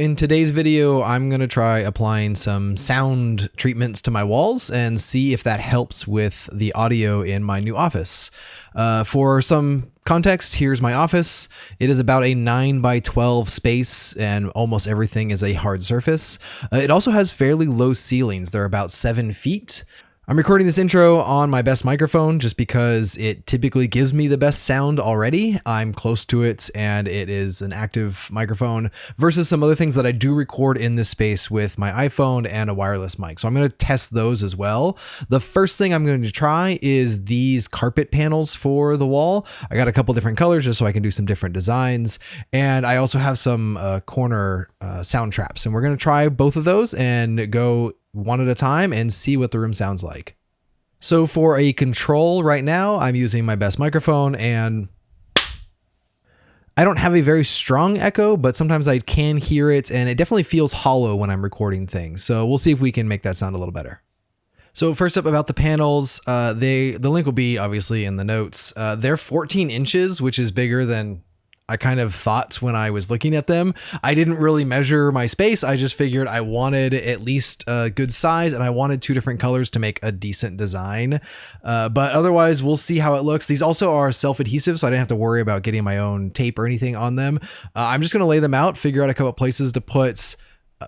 In today's video, I'm going to try applying some sound treatments to my walls and see if that helps with the audio in my new office. For some context, here's my office. It is about a 9x12 space and almost everything is a hard surface. It also has fairly low ceilings. They're about 7 feet. I'm recording this intro on my best microphone just because it typically gives me the best sound already. I'm close to it and it is an active microphone versus some other things that I do record in this space with my iPhone and a wireless mic. So I'm going to test those as well. The first thing I'm going to try is these carpet panels for the wall. I got a couple different colors just so I can do some different designs. And I also have some corner sound traps, and we're going to try both of those and go one at a time and see what the room sounds like. So for a control right now, I'm using my best microphone, and I don't have a very strong echo, but sometimes I can hear it, and it definitely feels hollow when I'm recording things. So we'll see if we can make that sound a little better. So first up about the panels, the link will be obviously in the notes. They're 14 inches, which is bigger than I kind of thought when I was looking at them. I didn't really measure my space. I just figured I wanted at least a good size, and I wanted 2 different colors to make a decent design. But otherwise, we'll see how it looks. These also are self-adhesive, so I didn't have to worry about getting my own tape or anything on them. I'm just going to lay them out, figure out a couple places to put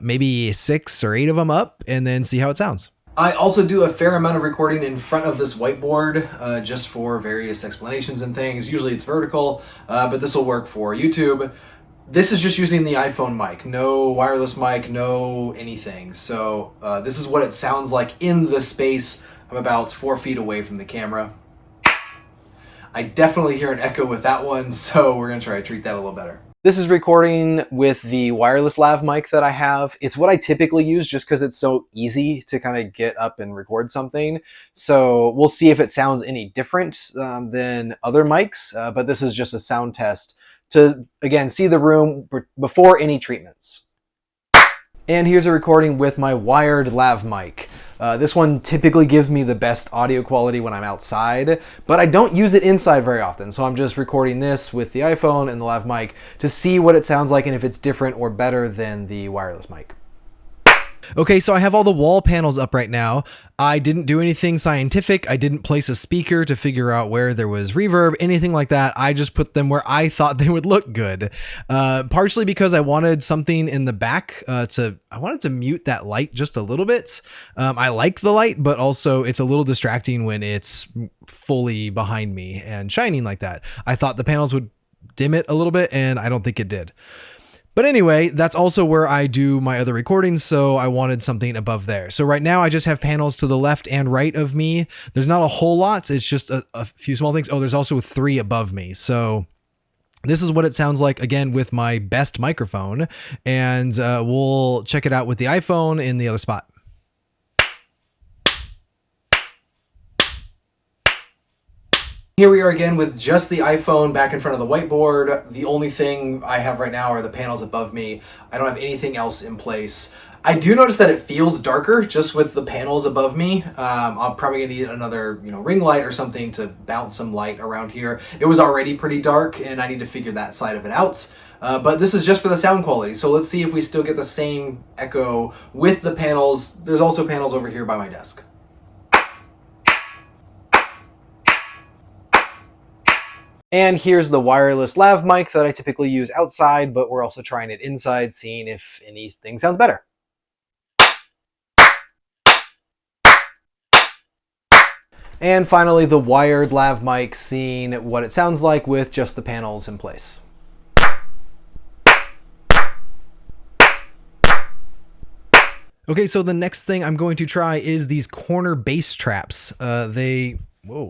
maybe 6 or 8 of them up, and then see how it sounds. I also do a fair amount of recording in front of this whiteboard just for various explanations and things. Usually it's vertical, but this will work for YouTube. This is just using the iPhone mic, no wireless mic, no anything. So this is what it sounds like in the space. I'm about 4 feet away from the camera. I definitely hear an echo with that one, so we're gonna try to treat that a little better. This is recording with the wireless lav mic that I have. It's what I typically use just because it's so easy to kind of get up and record something. So we'll see if it sounds any different than other mics, but this is just a sound test to, again, see the room before any treatments. And here's a recording with my wired lav mic. This one typically gives me the best audio quality when I'm outside, but I don't use it inside very often. So I'm just recording this with the iPhone and the lav mic to see what it sounds like and if it's different or better than the wireless mic. Okay, so I have all the wall panels up right now. I didn't do anything scientific. I didn't place a speaker to figure out where there was reverb, anything like that. I just put them where I thought they would look good. Partially because I wanted something in the back I wanted to mute that light just a little bit. I like the light, but also it's a little distracting when it's fully behind me and shining like that. I thought the panels would dim it a little bit, and I don't think it did. But anyway, that's also where I do my other recordings, so I wanted something above there. So right now I just have panels to the left and right of me. There's not a whole lot, it's just a few small things. Oh, there's also 3 above me. So this is what it sounds like, again, with my best microphone, and we'll check it out with the iPhone in the other spot. Here we are again with just the iPhone back in front of the whiteboard. The only thing I have right now are the panels above me. I don't have anything else in place. I do notice that it feels darker just with the panels above me. I'm probably gonna need another ring light or something to bounce some light around here. It was already pretty dark and I need to figure that side of it out. But this is just for the sound quality. So let's see if we still get the same echo with the panels. There's also panels over here by my desk. And here's the wireless lav mic that I typically use outside, but we're also trying it inside, seeing if anything sounds better. And finally, the wired lav mic, seeing what it sounds like with just the panels in place. Okay, so the next thing I'm going to try is these corner bass traps. They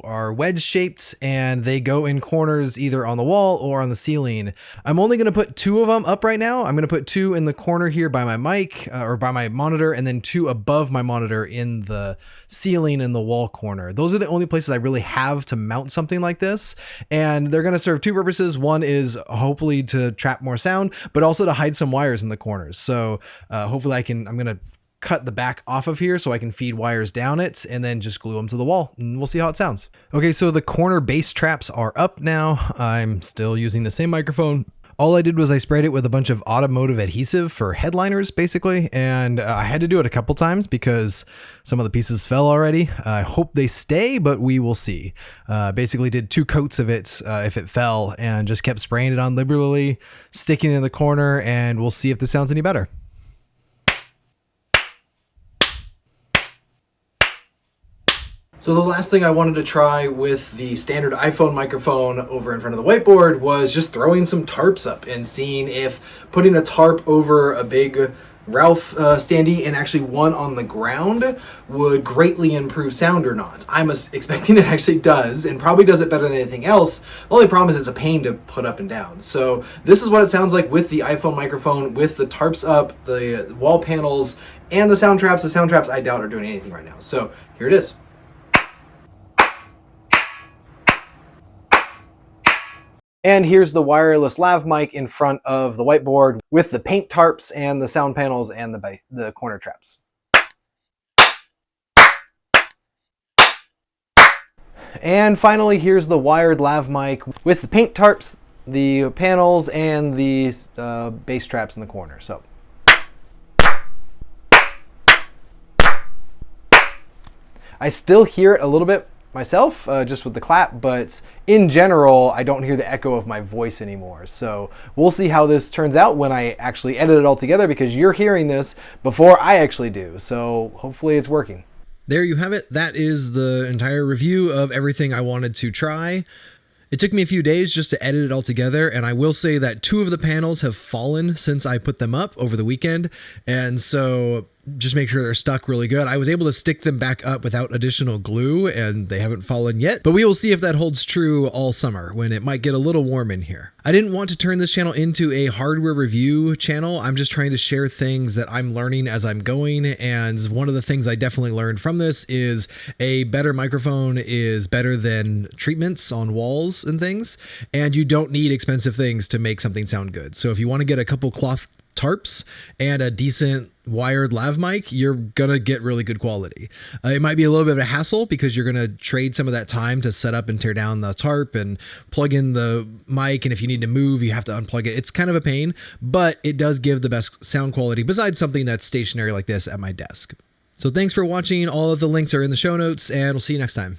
are wedge shaped and they go in corners either on the wall or on the ceiling. I'm only going to put 2 of them up right now. I'm going to put 2 in the corner here by my mic or by my monitor, and then 2 above my monitor in the ceiling in the wall corner. Those are the only places I really have to mount something like this, and they're going to serve 2 purposes. One is hopefully to trap more sound, but also to hide some wires in the corners. So hopefully I'm going to cut the back off of here so I can feed wires down it and then just glue them to the wall, and we'll see how it sounds. Okay, so the corner bass traps are up now. I'm still using the same microphone. All I did was I sprayed it with a bunch of automotive adhesive for headliners, basically, and I had to do it a couple times because some of the pieces fell already. I hope they stay, but we will see. Basically did 2 coats of it if it fell, and just kept spraying it on liberally, sticking it in the corner, and we'll see if this sounds any better. So the last thing I wanted to try with the standard iPhone microphone over in front of the whiteboard was just throwing some tarps up and seeing if putting a tarp over a big Ralph standee and actually one on the ground would greatly improve sound or not. I'm expecting it actually does, and probably does it better than anything else. The only problem is it's a pain to put up and down. So this is what it sounds like with the iPhone microphone, with the tarps up, the wall panels, and the sound traps. The sound traps I doubt are doing anything right now. So here it is. And here's the wireless lav mic in front of the whiteboard with the paint tarps and the sound panels and the corner traps. And finally, here's the wired lav mic with the paint tarps, the panels, and the bass traps in the corner. So I still hear it a little bit myself, just with the clap, but in general, I don't hear the echo of my voice anymore. So we'll see how this turns out when I actually edit it all together, because you're hearing this before I actually do. So hopefully it's working. There you have it. That is the entire review of everything I wanted to try. It took me a few days just to edit it all together, and I will say that 2 of the panels have fallen since I put them up over the weekend, and so just make sure they're stuck really good. I was able to stick them back up without additional glue, and they haven't fallen yet, but we will see if that holds true all summer when it might get a little warm in here. I didn't want to turn this channel into a hardware review channel. I'm just trying to share things that I'm learning as I'm going, and one of the things I definitely learned from this is a better microphone is better than treatments on walls and things, and you don't need expensive things to make something sound good. So if you want to get a couple cloth tarps and a decent wired lav mic, you're gonna get really good quality. It might be a little bit of a hassle because you're gonna trade some of that time to set up and tear down the tarp and plug in the mic, and if you need to move, you have to unplug it. It's kind of a pain, but it does give the best sound quality besides something that's stationary like this at my desk. So thanks for watching. All of the links are in the show notes, and we'll see you next time.